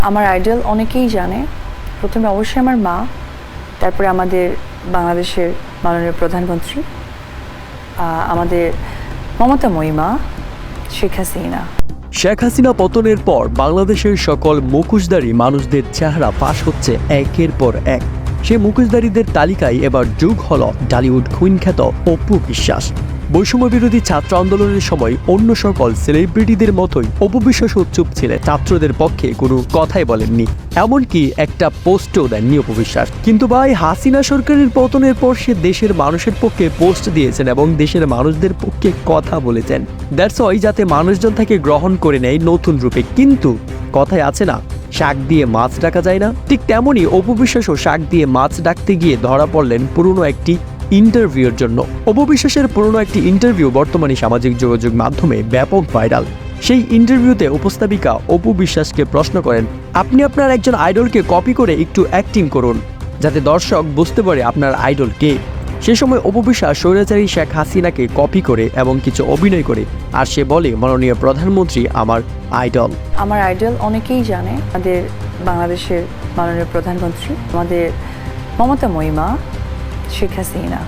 আমার আইডল অনেকেই জানে। প্রথমে অবশ্যই আমার মা, তারপরে আমাদের বাংলাদেশের মাননীয় প্রধানমন্ত্রী, আমাদের মমতাময়ী মা শেখ হাসিনা। শেখ হাসিনা পতনের পর বাংলাদেশের সকল মুখোশধারী মানুষদের চেহারা ফাঁস হচ্ছে একের পর এক। সে মুখোশধারীদের তালিকায় এবার যোগ হল ঢালিউড কুইন খ্যাত অপু বিশ্বাস। বৈষম্য বিরোধী ছাত্র আন্দোলনের সময় অন্য সকল সেলিব্রিটিদের মতোই অপু বিশ্বাসও চুপ ছিলেন, ছাত্রদের পক্ষে কোনো কথাই বলেননি, এমনকি একটা পোস্টও দেননি অপু বিশ্বাস। কিন্তু ভাই, হাসিনা সরকারের পতনের পর সে দেশের মানুষের পক্ষে পোস্ট দিয়েছেন এবং দেশের মানুষদের পক্ষে কথা বলেছেন। দ্যাটস ওয়াই যাতে মানুষজন তাকে গ্রহণ করে নেয় নতুন রূপে। কিন্তু কথায় আছে না, শাক দিয়ে মাছ ডাকা যায় না, ঠিক তেমনই অপু বিশ্বাসও শাক দিয়ে মাছ ডাকতে গিয়ে ধরা পড়লেন পুরনো একটি ইন্টারভিউর জন্য। অপু বিশ্বাসের পুরনো একটি ইন্টারভিউ বর্তমানে সামাজিক যোগাযোগ মাধ্যমে ব্যাপক ভাইরাল। সেই ইন্টারভিউতে উপস্থাপিকা অপু বিশ্বাসকে প্রশ্ন করেন, আপনি আপনার একজন আইডলকে কপি করে একটু অ্যাক্টিং করুন যাতে দর্শক বুঝতে পারে আপনার আইডল কে। সে সময় অপু বিশ্বাস স্বৈরাচারী শেখ হাসিনাকে কপি করে এবং কিছু অভিনয় করে, আর সে বলে, মাননীয় প্রধানমন্ত্রী আমার আইডল। আমার আইডল অনেকেই জানে। আমাদের বাংলাদেশের মাননীয় প্রধানমন্ত্রী, আমাদের মমতাময়ী মা শেখ হাসিনা।